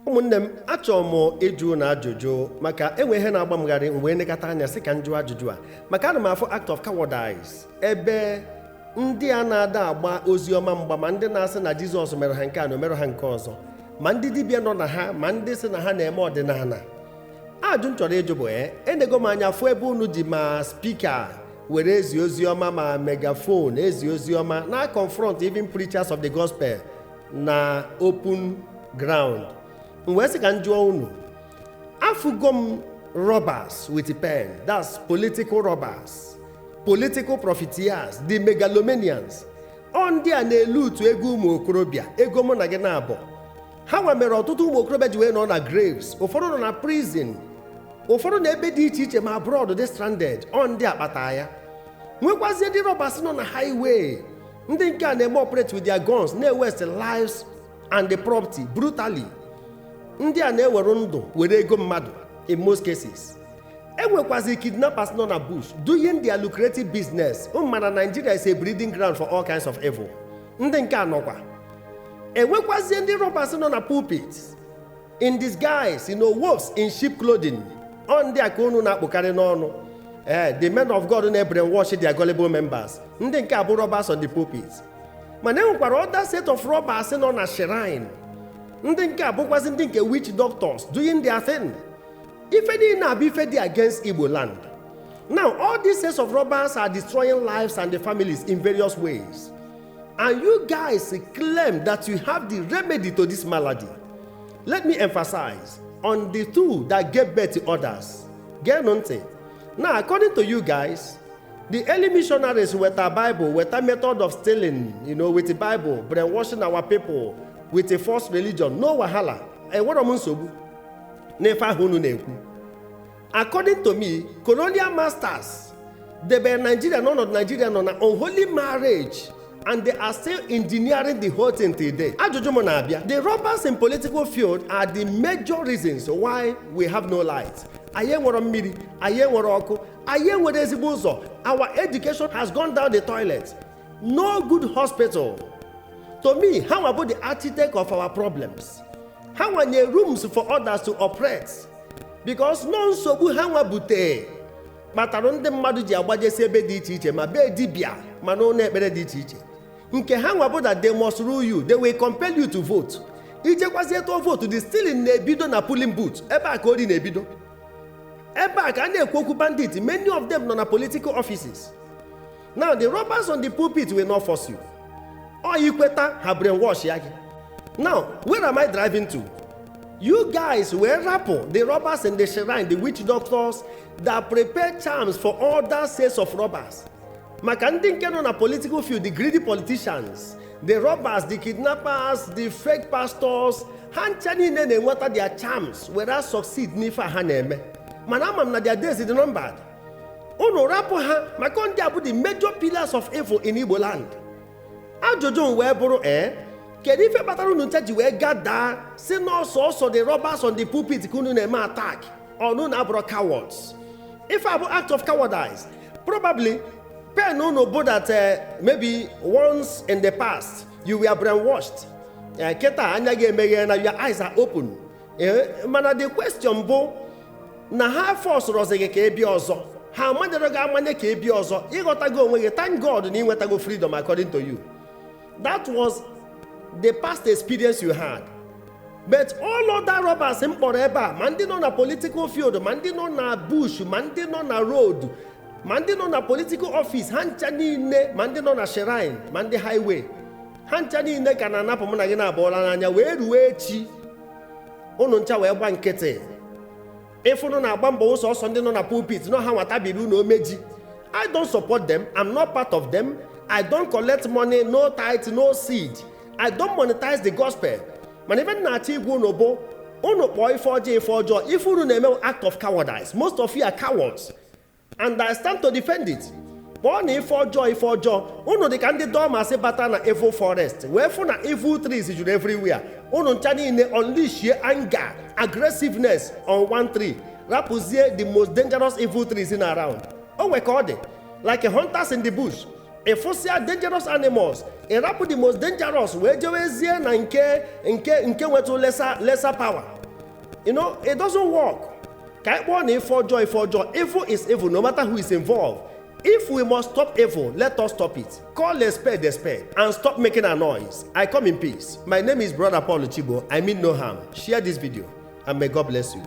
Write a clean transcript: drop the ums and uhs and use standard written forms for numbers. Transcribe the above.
ụmụnne m achọrọ m ịjụ na ajụjụ maka enwe ihe na-agba m gharị mgbe nekata anya sị ka m jụọ ajụjụ a maka ana m afọ act of cowardice ebe ndị a na-ada agba ozi ọma mgba ma ndị na-asị na Jizọs mere ha nke a na o mere ha nke ọzọ ma ndị dibịa nọ na ha ma ndị sị na ha na-eme ọdịnala. Ajụ m chọrọ ịjụ bụ enego m anya fụ ebe unu ji ma spika were ezi ozi ọma ma megafon ezi ozi ọma na confront even preachers of the gospel na open ground. Wee sị ka m jụọ unu, afụgo m robbers with pen, that's political robbers, political profiteers, the megalomanians. Ọ ndị a na-elu utu ego ụmụ okorobịa, ego mụ na gị na-abọ. Ha nwa mere ọtụtụ ụmụ okorobịa ji wee nọ na graves, ụfọdụ nọ na prison, ụfọdụ na ebe dị iche iche ma abroad dị stranded. Ọ ndị akpata ya. Nwekwazie ndị robbers nọ na highway, ndị nke a na-eme operate with their guns, na-ewest lives and the property brutally. Ndị a na-ewere ndụ were ego mmadụ in most cases. Enwekwazi kidnappers nọ na bush doing their lucrative business. Mana Nigeria is a breeding ground for all kinds of evil. Ndị nke anọkwa. Enwekwazi ndị robbers nọ na pulpit in disguise, wolves in sheep clothing. Ọ ndị a ka unu na-akpụkarị n'ọnụ. The men of God na-brainwash their gullible members. Ndị nke abụ robbers on the pulpit. Mana enwekwara other set of robbers nọ na shrine. Ndị nke abụkwazi ndị nke witch doctors doing their thing. Ife dị na-abụ ife dị against Igbo land. Now, all these sets of robbers are destroying lives and the families in various ways. And you guys claim that you have the remedy to this malady. Let me emphasize on the two that gave birth to others. Get nothing. Now, according to you guys, the early missionaries with a Bible, with a method of stealing, with the Bible, brainwashing our people with a false religion, no wahala. According to me, colonial masters, they were Nigerian, none of Nigerian, on unholy marriage, and they are still engineering the whole thing today. The robbers in political field are the major reasons why we have no light. Our education has gone down the toilet. No good hospital. To me, how about the architect of our problems? How are there rooms for others to operate? Because non sobu hanwa bute. Mataron de madu ji agbaje sebe di iche ma be dibia ma no na ekpere di iche. Nke hanwa bụ that they must rule you, they will compel you to vote. Ije kwazie to vote the stealing na ebido na polling booth. Ebe a ka odi na ebido. Ebe a ka na-ekwoku bandit, many of them nọ na political offices. Now the robbers on the pulpit will not force you. Or you kweta ha brainwash ya. Now, where am I driving to? You guys were rapping, the robbers in the shrine, the witch doctors that prepare charms for other sets of robbers. Makandi nke nọ na political field, the greedy politicians, the robbers, the kidnappers, the fake pastors, ha ncha niile na-enweta their charms were succeed n'ife ha na-eme. Mana ama m na their days dị numbered. Unu rapụ ha maka ndị abụ the major pillars of evil in Igbo land. Ajụjụ wee bụrụ kedu ife kpatara unu ncha ji wee gada si n'ọsọ the robbers on the pulpit ka unu na-eme attack unu na-abụrụ cowards? If I act of cowardice, probably pen unu bụ that maybe once in the past you were brainwashed. Keta anya ga-emeghe na your eyes are open. Mana the question bụ na ha force rozi ka ebi ọzọ. Ha amadoro ga amanye ka ebi ọzọ. Ịghọtago onwe gị, thank God na ịnwetago freedom according to you. That was the past experience you had. But all other robbers in Poreba, man ndị nọ na political field, man ndị nọ na bush, man ndị nọ na road, man ndị nọ na political office, ha ncha niile, man ndị nọ na shrine, man ndị highway, ha ncha niile ka na-anapụ mụ na gị na-abụọla n'anya wee ruo echi unu ncha wee gba nkịtị. Ịfụnụ na-agba mbọ ụsọ ọsọ ndị nọ na pulpit nọ ha nwatabiri unu omeji. I don't support them. I'm not part of them. I don't collect money, no tithe, no seed. I don't monetize the gospel. Man, even na-achọ igwe unu bụ unu kpọọ ife ọjọọ ife unu na-eme act of cowardice. Most of you are cowards, and I stand to defend it. Kpọọ na ife ọjọọ unu dị ka ndị dormers bata na evil forest wee fụ na evil trees juru everywhere. Unu ncha niile unleash anger, aggressiveness on one tree, rapụzie the most dangerous evil trees in around. O nwe ka ọ dị like hunters in the bush. ịfụsịa dangerous animals, ịrapụ the most dangerous wee jewezie na nke nwetụ lesser power. You know, it doesn't work. Ka anyị kpọọ na ife ọjọọ, evil is evil no matter who is involved. If we must stop evil, let us stop it. Call a spade and stop making a noise. I come in peace. My name is Brother Paul Chibo. I mean no harm. Share this video and may God bless you.